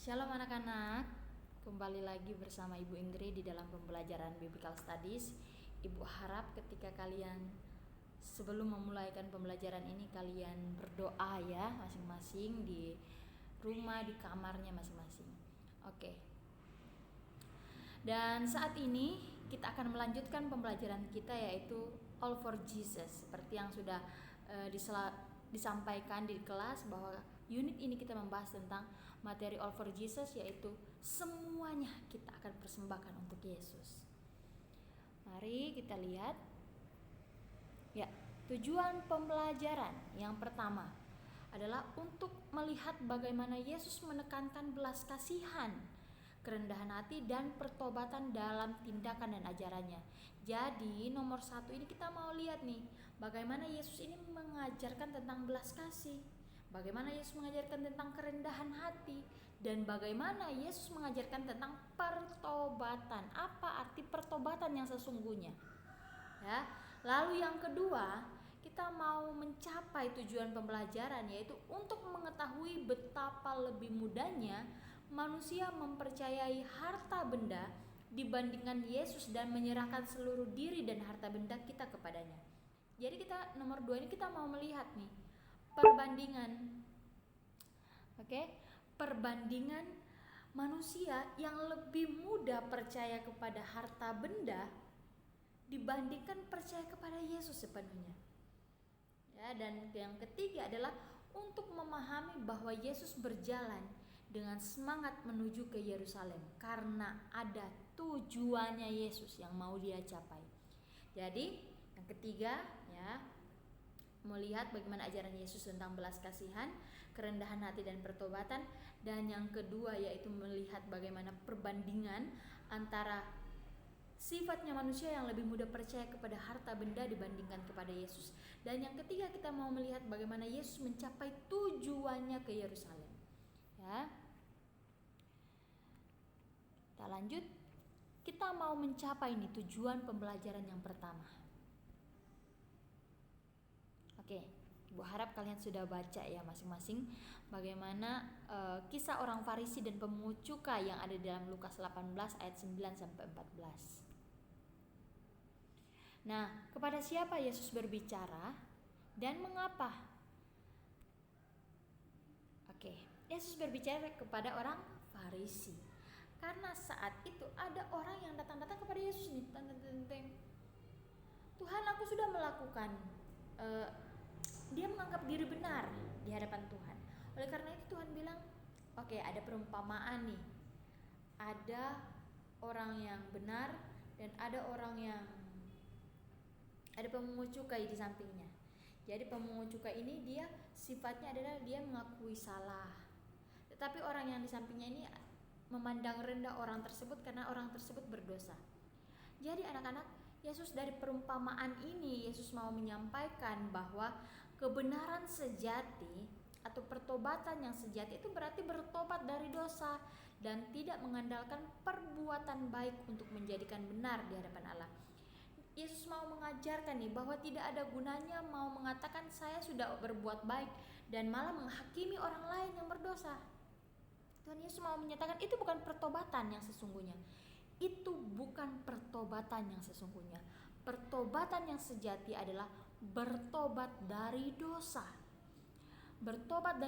Shalom anak-anak, kembali lagi bersama Ibu Ingrid di dalam pembelajaran Biblical Studies. Ibu harap ketika kalian sebelum memulaikan pembelajaran ini kalian berdoa ya, masing-masing di rumah, di kamarnya masing-masing. Oke. Dan saat ini kita akan melanjutkan pembelajaran kita, yaitu All for Jesus. Seperti yang sudah disampaikan di kelas, bahwa unit ini kita membahas tentang materi All for Jesus, yaitu semuanya kita akan persembahkan untuk Yesus. Mari kita lihat. Ya, tujuan pembelajaran yang pertama adalah untuk melihat bagaimana Yesus menekankan belas kasihan, kerendahan hati, dan pertobatan dalam tindakan dan ajarannya. Jadi nomor 1 ini kita mau lihat nih, bagaimana Yesus ini mengajarkan tentang belas kasih, bagaimana Yesus mengajarkan tentang kerendahan hati, dan bagaimana Yesus mengajarkan tentang pertobatan. Apa arti pertobatan yang sesungguhnya? Ya. Lalu yang kedua, kita mau mencapai tujuan pembelajaran, yaitu untuk mengetahui betapa lebih mudahnya manusia mempercayai harta benda dibandingkan Yesus dan menyerahkan seluruh diri dan harta benda kita kepadanya. Jadi kita nomor 2 ini kita mau melihat nih perbandingan. Perbandingan manusia yang lebih mudah percaya kepada harta benda dibandingkan percaya kepada Yesus sepenuhnya. Ya, dan yang ketiga adalah untuk memahami bahwa Yesus berjalan dengan semangat menuju ke Yerusalem karena ada tujuannya Yesus yang mau dia capai. Jadi yang ketiga ya, melihat bagaimana ajaran Yesus tentang belas kasihan, kerendahan hati, dan pertobatan. Dan yang kedua yaitu melihat bagaimana perbandingan antara sifatnya manusia yang lebih mudah percaya kepada harta benda dibandingkan kepada Yesus. Dan yang ketiga kita mau melihat bagaimana Yesus mencapai tujuannya ke Yerusalem. Ya. Kita lanjut. Kita mau mencapai nih tujuan pembelajaran yang pertama. Oke, Ibu harap kalian sudah baca ya masing-masing bagaimana kisah orang Farisi dan pemungut cukai yang ada di dalam Lukas 18 ayat 9 sampai 14. Nah, kepada siapa Yesus berbicara dan mengapa? Oke, Yesus berbicara kepada orang Farisi. Karena saat itu ada orang yang datang kepada Yesus nih, Tuhan, aku sudah melakukan. Dia menganggap diri benar di hadapan Tuhan. Oleh karena itu Tuhan bilang, oke, ada perumpamaan nih. Ada orang yang benar dan ada pemungut cukai di sampingnya. Jadi pemungut cukai ini dia sifatnya adalah dia mengakui salah. Tetapi orang yang di sampingnya ini memandang rendah orang tersebut karena orang tersebut berdosa. Jadi anak-anak, Yesus dari perumpamaan ini Yesus mau menyampaikan bahwa kebenaran sejati atau pertobatan yang sejati itu berarti bertobat dari dosa dan tidak mengandalkan perbuatan baik untuk menjadikan benar di hadapan Allah. Yesus mau mengajarkan nih bahwa tidak ada gunanya mau mengatakan saya sudah berbuat baik dan malah menghakimi orang lain yang berdosa. Tuhan Yesus mau menyatakan itu bukan pertobatan yang sesungguhnya. Itu bukan pertobatan yang sesungguhnya. Pertobatan yang sejati adalah bertobat dari dosa. Bertobat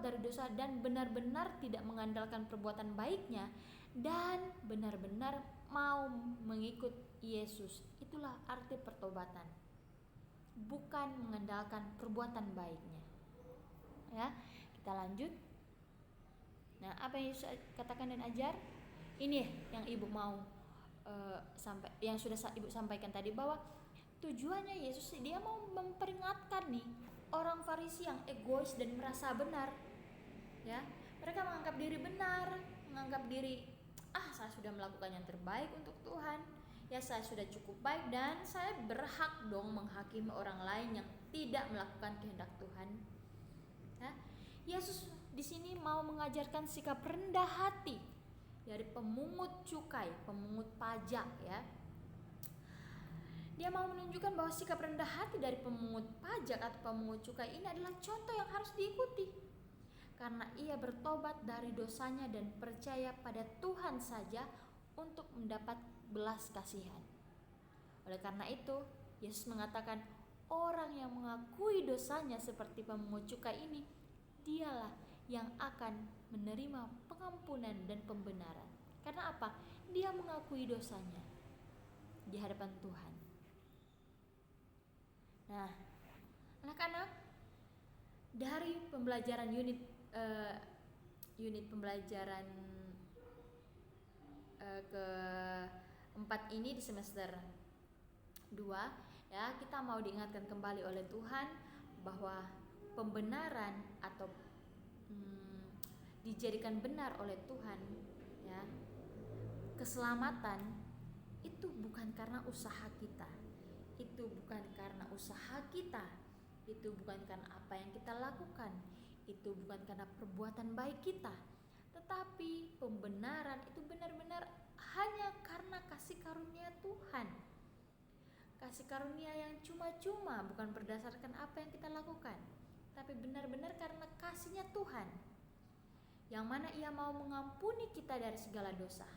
dari dosa dan benar-benar tidak mengandalkan perbuatan baiknya dan benar-benar mau mengikut Yesus. Itulah arti pertobatan. Bukan mengandalkan perbuatan baiknya. Ya, kita lanjut. Nah, apa yang Yesus katakan dan ajar? Ini yang Ibu mau yang sudah Ibu sampaikan tadi, bahwa tujuannya Yesus dia mau memperingatkan nih orang Farisi yang egois dan merasa benar. Ya, mereka menganggap diri benar, menganggap diri saya sudah melakukan yang terbaik untuk Tuhan. Ya, saya sudah cukup baik dan saya berhak dong menghakimi orang lain yang tidak melakukan kehendak Tuhan. Ya, Yesus di sini mau mengajarkan sikap rendah hati dari pemungut cukai, pemungut pajak ya. Dia mau menunjukkan bahwa sikap rendah hati dari pemungut pajak atau pemungut cukai ini adalah contoh yang harus diikuti. karena ia bertobat dari dosanya dan percaya pada Tuhan saja untuk mendapat belas kasihan. Oleh karena itu, Yesus mengatakan, orang yang mengakui dosanya seperti pemungut cukai ini, dialah yang akan menerima pengampunan dan pembenaran. Karena apa? Dia mengakui dosanya di hadapan Tuhan. Nah, anak-anak, dari pembelajaran unit pembelajaran keempat ini di semester 2, ya, kita mau diingatkan kembali oleh Tuhan bahwa pembenaran atau dijadikan benar oleh Tuhan, ya, keselamatan itu bukan karena usaha kita, itu bukan karena usaha kita, itu bukan karena apa yang kita lakukan, itu bukan karena perbuatan baik kita, tetapi pembenaran itu benar-benar hanya karena kasih karunia Tuhan. Kasih karunia yang cuma-cuma, bukan berdasarkan apa yang kita lakukan, tapi benar-benar karena kasihnya Tuhan, yang mana Ia mau mengampuni kita dari segala dosa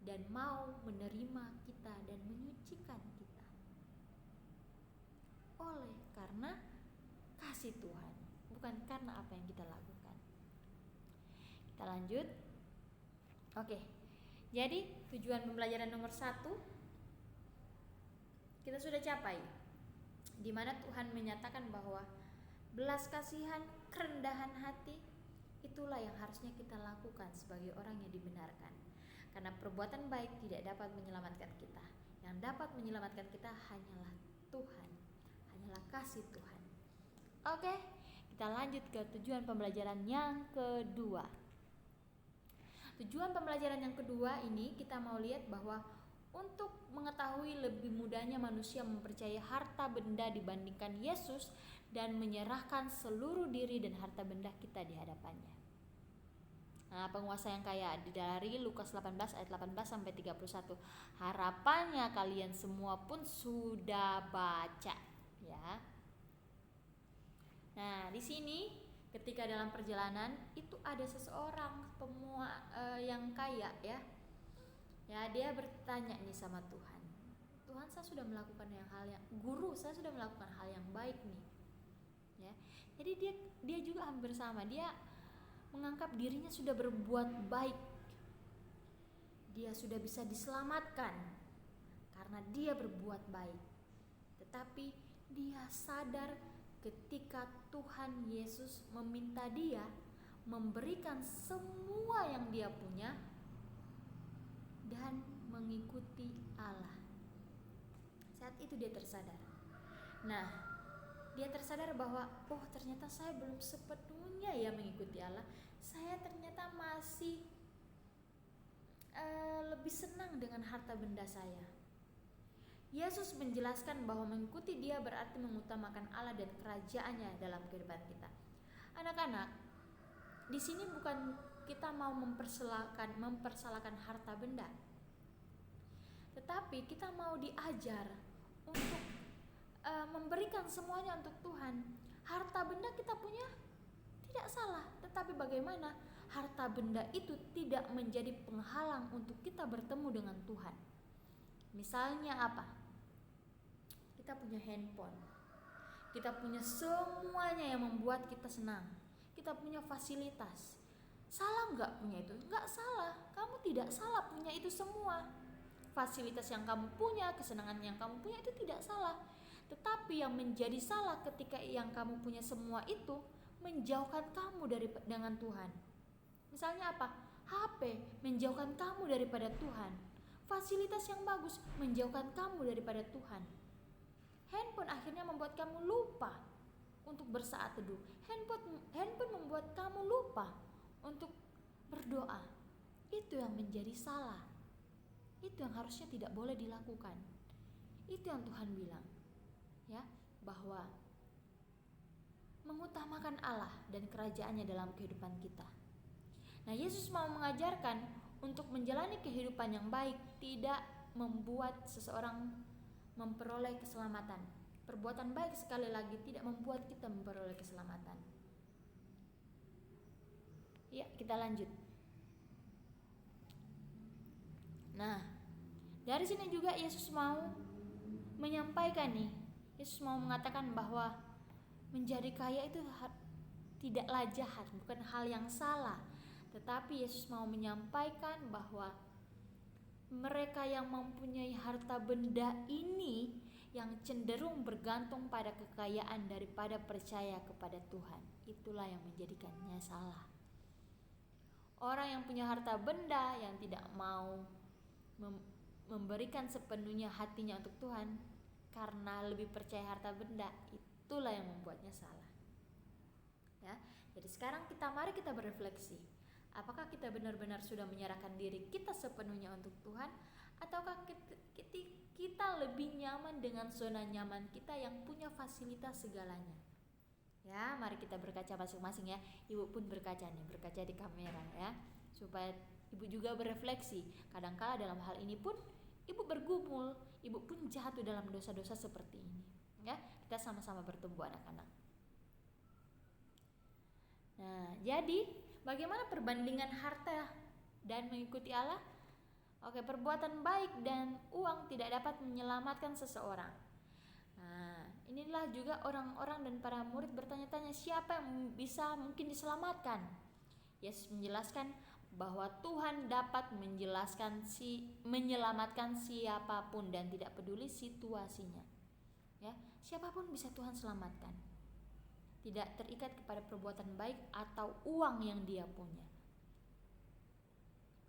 dan mau menerima kita dan menyucikan kita oleh karena kasih Tuhan, bukan karena apa yang kita lakukan. Kita lanjut. Oke, jadi tujuan pembelajaran nomor 1 kita sudah capai, di mana Tuhan menyatakan bahwa belas kasihan, kerendahan hati, itulah yang harusnya kita lakukan sebagai orang yang dibenarkan. Karena perbuatan baik tidak dapat menyelamatkan kita. Yang dapat menyelamatkan kita hanyalah Tuhan, hanyalah kasih Tuhan. Oke, kita lanjut ke tujuan pembelajaran yang kedua. Tujuan pembelajaran yang kedua ini kita mau lihat bahwa untuk mengetahui lebih mudahnya manusia mempercayai harta benda dibandingkan Yesus dan menyerahkan seluruh diri dan harta benda kita di hadapannya. Nah, penguasa yang kaya dari Lukas 18 ayat 18 sampai 31. Harapannya kalian semua pun sudah baca, ya. Nah, di sini ketika dalam perjalanan itu ada seseorang yang kaya, ya. Ya, dia bertanya nih sama Tuhan. Tuhan, saya sudah melakukan guru, saya sudah melakukan hal yang baik nih. Ya. Jadi dia juga hampir sama. Dia menganggap dirinya sudah berbuat baik. Dia sudah bisa diselamatkan karena dia berbuat baik. Tetapi dia sadar ketika Tuhan Yesus meminta dia memberikan semua yang dia punya dan mengikuti Allah. Saat itu dia tersadar. Nah, dia tersadar bahwa ternyata saya belum sepenuhnya ya mengikuti Allah. Saya ternyata masih lebih senang dengan harta benda saya. Yesus menjelaskan bahwa mengikuti Dia berarti mengutamakan Allah dan kerajaannya dalam kehidupan kita. Anak-anak, di sini bukan kita mau mempersalahkan harta benda, tetapi kita mau diajar untuk memberikan semuanya untuk Tuhan. Harta benda kita punya tidak salah, tetapi bagaimana harta benda itu tidak menjadi penghalang untuk kita bertemu dengan Tuhan. Misalnya apa? Kita punya handphone, kita punya semuanya yang membuat kita senang, kita punya fasilitas. Salah nggak punya itu? Nggak salah, kamu tidak salah punya itu semua. Fasilitas yang kamu punya, kesenangan yang kamu punya itu tidak salah. Tetapi yang menjadi salah ketika yang kamu punya semua itu menjauhkan kamu dengan Tuhan. Misalnya apa? HP menjauhkan kamu daripada Tuhan. Fasilitas yang bagus menjauhkan kamu daripada Tuhan. Handphone akhirnya membuat kamu lupa untuk bersaat teduh. Handphone membuat kamu lupa untuk berdoa. Itu yang menjadi salah. Itu yang harusnya tidak boleh dilakukan. Itu yang Tuhan bilang, ya, bahwa mengutamakan Allah dan kerajaannya dalam kehidupan kita. Nah, Yesus mau mengajarkan untuk menjalani kehidupan yang baik tidak membuat seseorang memperoleh keselamatan. Perbuatan baik sekali lagi tidak membuat kita memperoleh keselamatan. Ya, kita lanjut. Nah, dari sini juga Yesus mau menyampaikan nih. Yesus mau mengatakan bahwa menjadi kaya itu tidaklah jahat, bukan hal yang salah. Tetapi Yesus mau menyampaikan bahwa mereka yang mempunyai harta benda ini yang cenderung bergantung pada kekayaan daripada percaya kepada Tuhan. Itulah yang menjadikannya salah. Orang yang punya harta benda yang tidak mau memberikan sepenuhnya hatinya untuk Tuhan karena lebih percaya harta benda, itulah yang membuatnya salah. Ya, jadi sekarang mari kita berefleksi. Apakah kita benar-benar sudah menyerahkan diri kita sepenuhnya untuk Tuhan, ataukah kita lebih nyaman dengan zona nyaman kita yang punya fasilitas segalanya? Ya, mari kita berkaca masing-masing ya. Ibu pun berkaca di kamera ya, supaya ibu juga berefleksi. Kadangkala dalam hal ini pun ibu bergumul, ibu pun jatuh dalam dosa-dosa seperti ini. Ya, kita sama-sama bertumbuh anak-anak. Nah, jadi bagaimana perbandingan harta dan mengikuti Allah? Oke, perbuatan baik dan uang tidak dapat menyelamatkan seseorang. Nah, inilah juga orang-orang dan para murid bertanya-tanya, siapa yang bisa mungkin diselamatkan? Yesus menjelaskan bahwa Tuhan dapat menyelamatkan siapapun dan tidak peduli situasinya. Ya, siapapun bisa Tuhan selamatkan. Tidak terikat kepada perbuatan baik atau uang yang dia punya.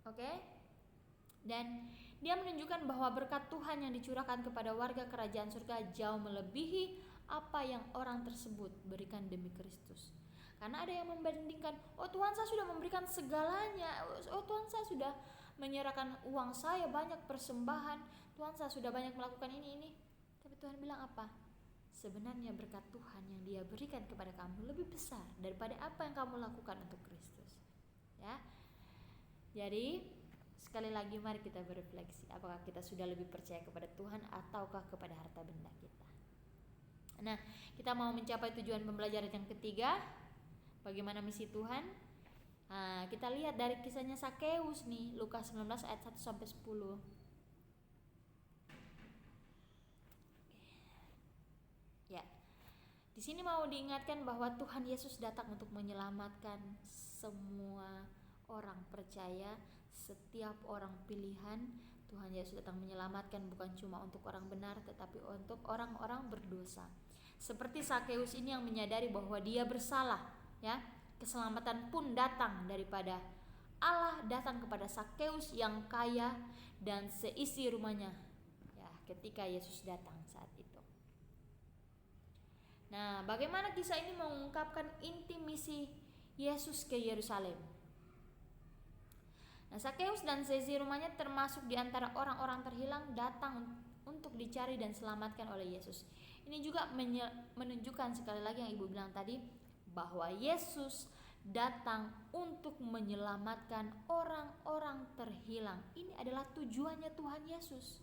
Oke? Dan dia menunjukkan bahwa berkat Tuhan yang dicurahkan kepada warga kerajaan surga jauh melebihi apa yang orang tersebut berikan demi Kristus. Karena ada yang membandingkan, oh Tuhan saya sudah memberikan segalanya, oh Tuhan saya sudah menyerahkan uang saya banyak persembahan, Tuhan saya sudah banyak melakukan ini. Tapi Tuhan bilang apa? Sebenarnya berkat Tuhan yang dia berikan kepada kamu lebih besar daripada apa yang kamu lakukan untuk Kristus. Ya. Jadi sekali lagi mari kita berefleksi, apakah kita sudah lebih percaya kepada Tuhan ataukah kepada harta benda kita. Nah, kita mau mencapai tujuan pembelajaran yang ketiga, bagaimana misi Tuhan. Nah, kita lihat dari kisahnya Sakeus nih, Lukas 19 ayat 1 sampai 10. Ya. Di sini mau diingatkan bahwa Tuhan Yesus datang untuk menyelamatkan semua orang percaya, setiap orang pilihan. Tuhan Yesus datang menyelamatkan bukan cuma untuk orang benar, tetapi untuk orang-orang berdosa. Seperti Sakeus ini yang menyadari bahwa dia bersalah, ya. Keselamatan pun datang daripada Allah, datang kepada Sakeus yang kaya dan seisi rumahnya. Ya, ketika Yesus datang saat itu. Nah, bagaimana kisah ini mengungkapkan inti misi Yesus ke Yerusalem? Nah, Sakeus dan seisi rumahnya termasuk di antara orang-orang terhilang datang untuk dicari dan selamatkan oleh Yesus. Ini juga menunjukkan sekali lagi yang Ibu bilang tadi, bahwa Yesus datang untuk menyelamatkan orang-orang terhilang. Ini adalah tujuannya Tuhan Yesus.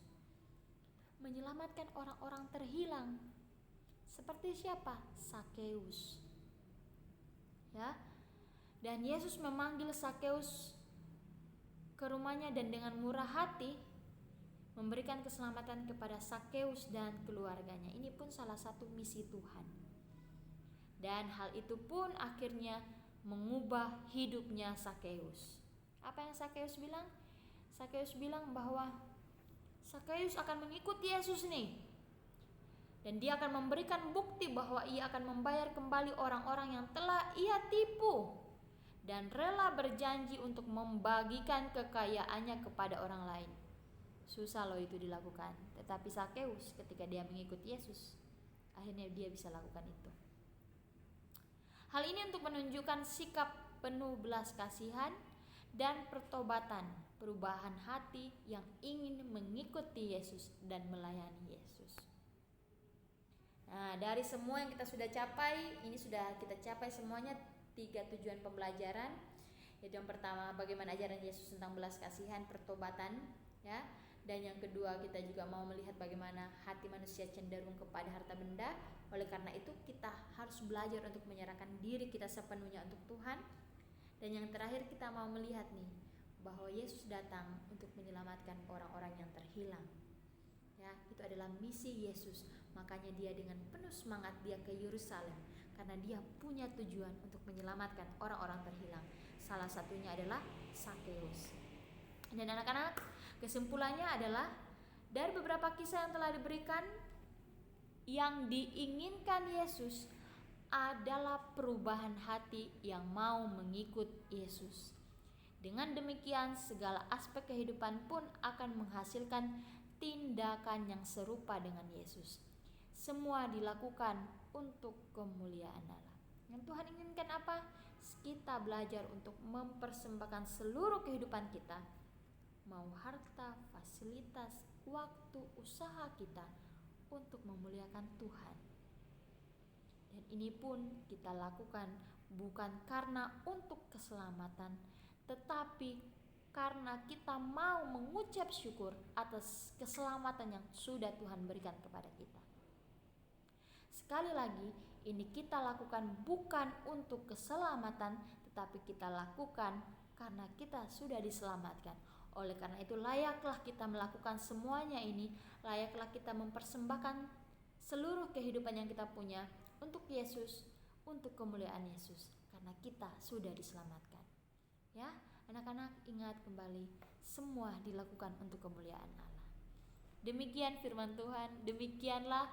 Menyelamatkan orang-orang terhilang. Seperti siapa? Sakeus. Ya. Dan Yesus memanggil Sakeus ke rumahnya dan dengan murah hati memberikan keselamatan kepada Sakeus dan keluarganya. Ini pun salah satu misi Tuhan. Dan hal itu pun akhirnya mengubah hidupnya Sakeus. Apa yang Sakeus bilang? Sakeus bilang bahwa Sakeus akan mengikuti Yesus nih. Dan dia akan memberikan bukti bahwa ia akan membayar kembali orang-orang yang telah ia tipu. Dan rela berjanji untuk membagikan kekayaannya kepada orang lain. Susah loh itu dilakukan. Tetapi Sakeus ketika dia mengikuti Yesus, akhirnya dia bisa lakukan itu. Hal ini untuk menunjukkan sikap penuh belas kasihan dan pertobatan, perubahan hati yang ingin mengikuti Yesus dan melayani Yesus. Nah, dari semua yang kita sudah capai, ini sudah kita capai semuanya 3 tujuan pembelajaran. Yaitu yang pertama, bagaimana ajaran Yesus tentang belas kasihan, pertobatan, ya. Dan yang kedua, kita juga mau melihat bagaimana hati manusia cenderung kepada harta benda. Oleh karena itu, kita harus belajar untuk menyerahkan diri kita sepenuhnya untuk Tuhan. Dan Dan yang terakhir kita mau melihat nih bahwa Yesus datang untuk menyelamatkan orang-orang yang terhilang. Ya, itu adalah misi Yesus. Makanya dia dengan penuh semangat dia ke Yerusalem karena dia punya tujuan untuk menyelamatkan orang-orang terhilang. Salah satunya adalah Sakeus. Dan anak-anak, kesimpulannya adalah dari beberapa kisah yang telah diberikan, yang diinginkan Yesus adalah perubahan hati yang mau mengikut Yesus. Dengan demikian, segala aspek kehidupan pun akan menghasilkan tindakan yang serupa dengan Yesus. Semua dilakukan untuk kemuliaan Allah. Yang Tuhan inginkan apa? Kita belajar untuk mempersembahkan seluruh kehidupan kita, mau harta, fasilitas, waktu, usaha kita, untuk memuliakan Tuhan. Dan ini pun kita lakukan bukan karena untuk keselamatan, tetapi karena kita mau mengucap syukur atas keselamatan yang sudah Tuhan berikan kepada kita. Sekali lagi, ini kita lakukan bukan untuk keselamatan, tetapi kita lakukan karena kita sudah diselamatkan. Oleh karena itu layaklah kita melakukan semuanya ini, layaklah kita mempersembahkan seluruh kehidupan yang kita punya untuk Yesus, untuk kemuliaan Yesus, karena kita sudah diselamatkan. Ya, anak-anak, ingat kembali, semua dilakukan untuk kemuliaan Allah. Demikian firman Tuhan, demikianlah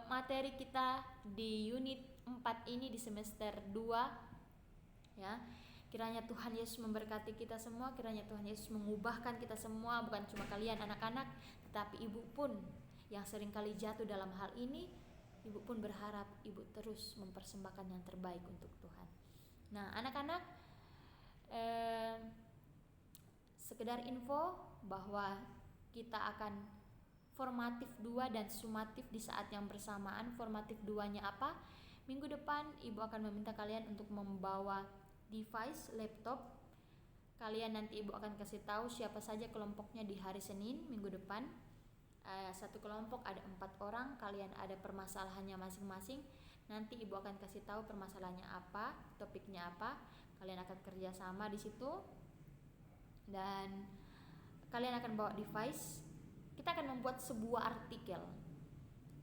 materi kita di unit 4 ini di semester 2. Ya, kiranya Tuhan Yesus memberkati kita semua, kiranya Tuhan Yesus mengubahkan kita semua, bukan cuma kalian anak-anak, tetapi ibu pun yang seringkali jatuh dalam hal ini. Ibu pun berharap ibu terus mempersembahkan yang terbaik untuk Tuhan. Nah, anak-anak, sekedar info bahwa kita akan formatif 2 dan sumatif di saat yang bersamaan. Formatif 2-nya apa? Minggu depan ibu akan meminta kalian untuk membawa device, laptop. Kalian nanti ibu akan kasih tahu siapa saja kelompoknya di hari Senin minggu depan. Satu kelompok ada 4 orang, kalian ada permasalahannya masing-masing. Nanti ibu akan kasih tahu permasalahannya apa, topiknya apa. Kalian akan kerja sama di situ dan kalian akan bawa device. Kita akan membuat sebuah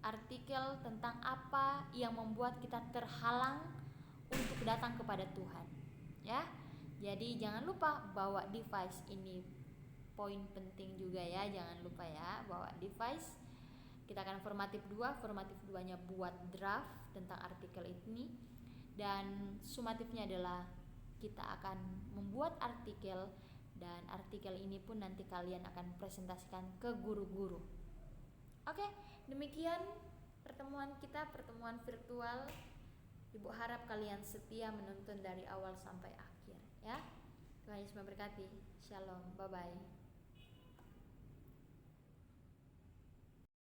artikel tentang apa yang membuat kita terhalang untuk datang kepada Tuhan. Ya, jadi jangan lupa bawa device ini. Poin penting juga ya, jangan lupa ya bawa device. Kita akan formatif 2, formatif 2-nya buat draft tentang artikel ini, dan sumatifnya adalah kita akan membuat artikel, dan artikel ini pun nanti kalian akan presentasikan ke guru-guru. Oke, demikian pertemuan kita, pertemuan virtual. Ibu harap kalian setia menonton dari awal sampai akhir ya. Tuhan Yesus memberkati. Shalom, bye-bye.